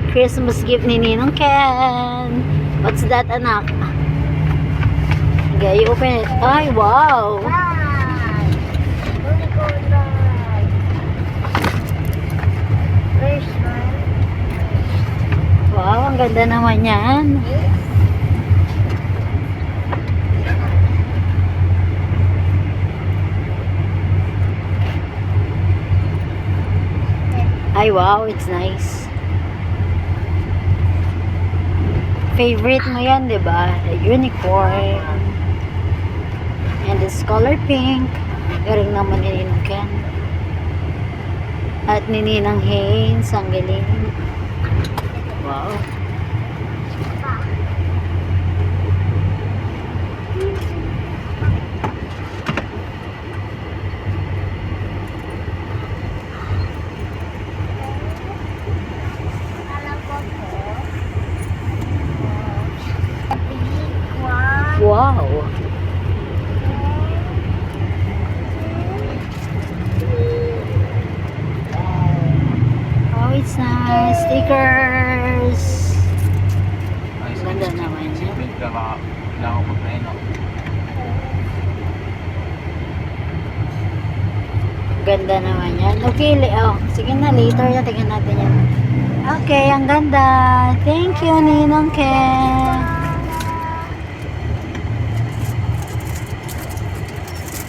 Christmas gift ni Ninong Ken. What's that, anak? Okay, you open it. Ay, wow! Ride! Unicorn ride! First one. Wow, ang ganda naman yan. Yes. Ay, wow, it's nice. Favorite mo yan, di ba? The unicorn. And it's color pink. Galing naman ni Ninong Ken. At ni Ninang Haynes, ang galing. Wow. Alam ko po. Big one. Wow. Oh, it's nice. Stickers. Ganda naman yan. Ganda naman yan. Okay, oh. Sige na, later na tingnan natin yan. Okay, ang ganda. Thank you, Ninong Ken.